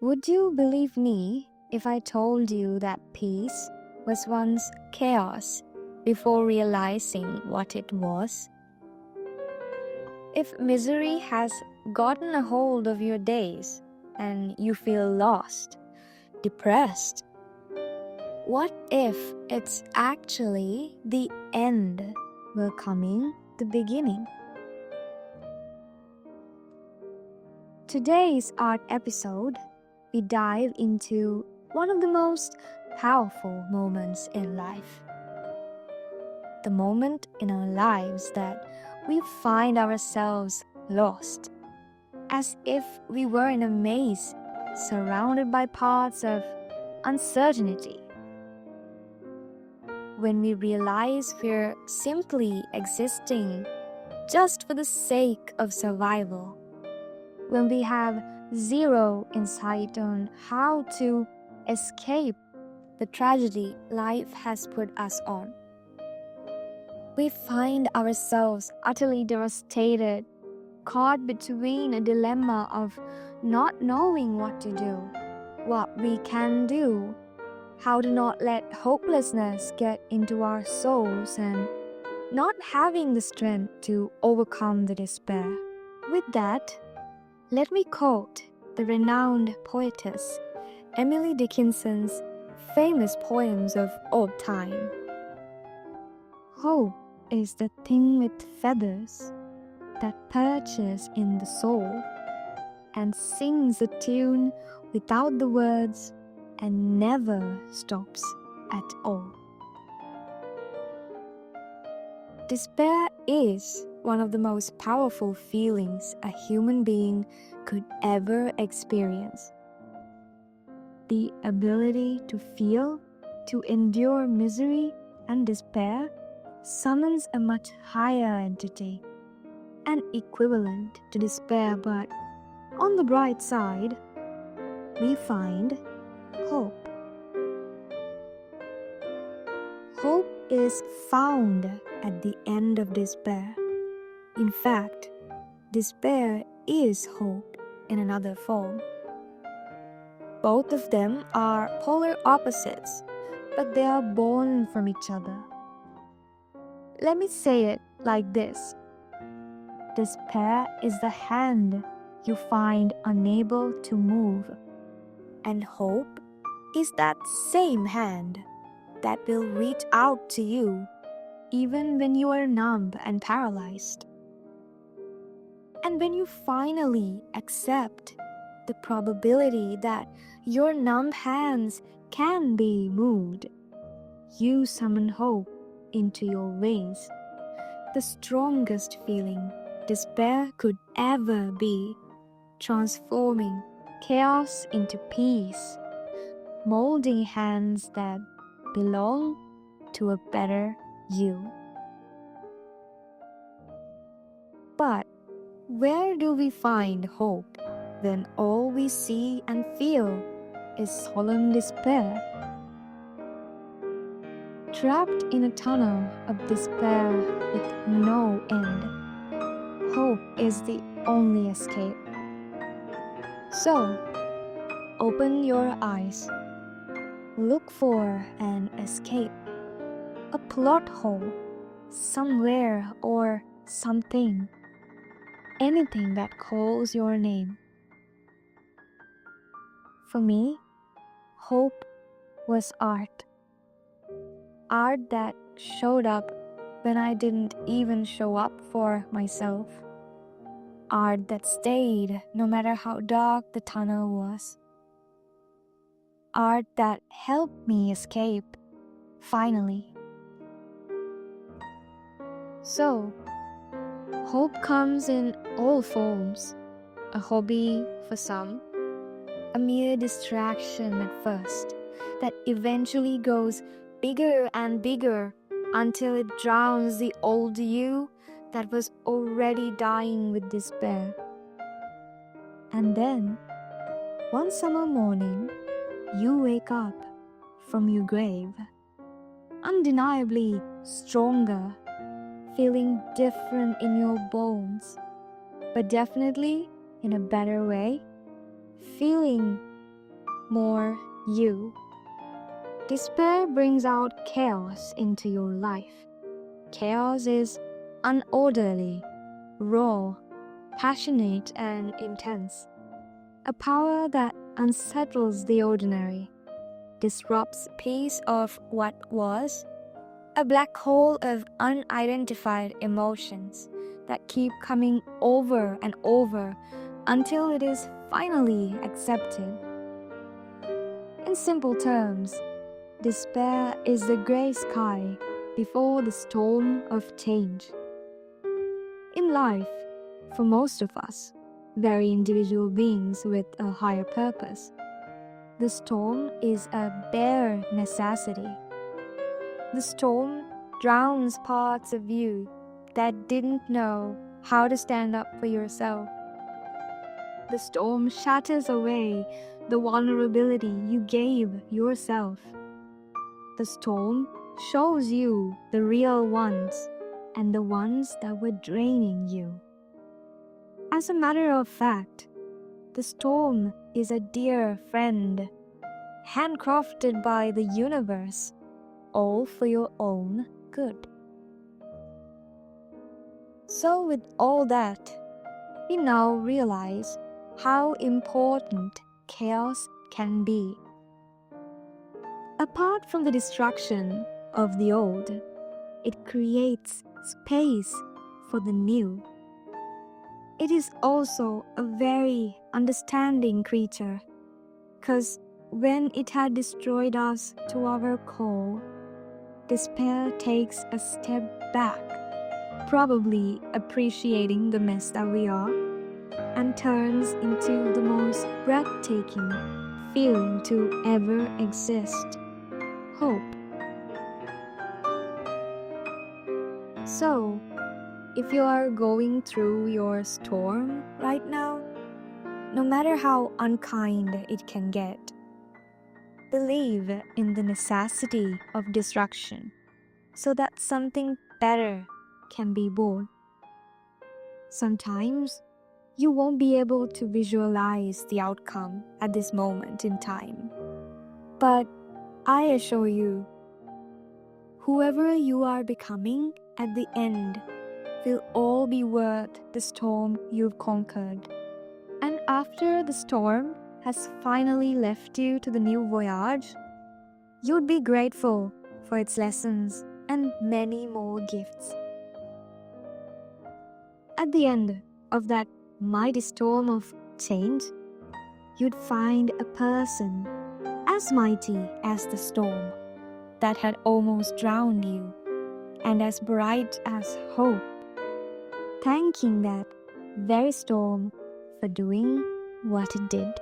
Would you believe me if I told you that peace was once chaos before realizing what it was? If misery has gotten a hold of your days and you feel lost, depressed, what if it's actually the end welcoming the beginning? Today's art episode, we dive into one of the most powerful moments in life. The moment in our lives that we find ourselves lost, as if we were in a maze surrounded by paths of uncertainty. When we realize we're simply existing just for the sake of survival. When we have zero insight on how to escape the tragedy life has put us on. We find ourselves utterly devastated, caught between a dilemma of not knowing what to do, what we can do, how to not let hopelessness get into our souls, and not having the strength to overcome the despair. With that, let me quote the renowned poetess Emily Dickinson's famous poems of old time. Hope is the thing with feathers that perches in the soul and sings a tune without the words and never stops at all. Despair is one of the most powerful feelings a human being could ever experience. The ability to feel, to endure misery and despair summons a much higher entity, an equivalent to despair, but on the bright side, we find hope. Hope is found at the end of despair. In fact, despair is hope in another form. Both of them are polar opposites, but they are born from each other. Let me say it like this. Despair is the hand you find unable to move, and hope is that same hand that will reach out to you even when you are numb and paralyzed. And when you finally accept the probability that your numb hands can be moved, you summon hope into your veins, the strongest feeling despair could ever be, transforming chaos into peace, molding hands that belong to a better you. But where do we find hope when all we see and feel is solemn despair? Trapped in a tunnel of despair with no end, hope is the only escape. So, open your eyes. Look for an escape, a plot hole, somewhere or something, anything that calls your name. For me, hope was art. Art that showed up when I didn't even show up for myself. Art that stayed no matter how dark the tunnel was. Art that helped me escape, finally. So, hope comes in all forms. A hobby for some, a mere distraction at first, that eventually goes bigger and bigger until it drowns the old you that was already dying with despair. And then, one summer morning, you wake up from your grave, undeniably stronger, feeling different in your bones, but definitely in a better way, feeling more you. Despair brings out chaos into your life. Chaos is unorderly, raw, passionate, and intense. A power that unsettles the ordinary, disrupts peace of what was, a black hole of unidentified emotions that keep coming over and over until it is finally accepted. In simple terms, despair is the gray sky before the storm of change. In life, for most of us, very individual beings with a higher purpose, the storm is a bare necessity. The storm drowns parts of you that didn't know how to stand up for yourself. The storm shatters away the vulnerability you gave yourself. The storm shows you the real ones and the ones that were draining you. As a matter of fact, the storm is a dear friend, handcrafted by the universe, all for your own good. So with all that, we now realize how important chaos can be. Apart from the destruction of the old, it creates space for the new. It is also a very understanding creature, because when it had destroyed us to our core, despair takes a step back, probably appreciating the mess that we are, and turns into the most breathtaking feeling to ever exist: hope. So, if you are going through your storm right now, no matter how unkind it can get, believe in the necessity of destruction so that something better can be born. Sometimes you won't be able to visualize the outcome at this moment in time, but I assure you, whoever you are becoming at the end will all be worth the storm you've conquered. And after the storm has finally left you to the new voyage, you'd be grateful for its lessons and many more gifts. At the end of that mighty storm of change, you'd find a person as mighty as the storm that had almost drowned you, and as bright as hope, thanking that very storm for doing what it did.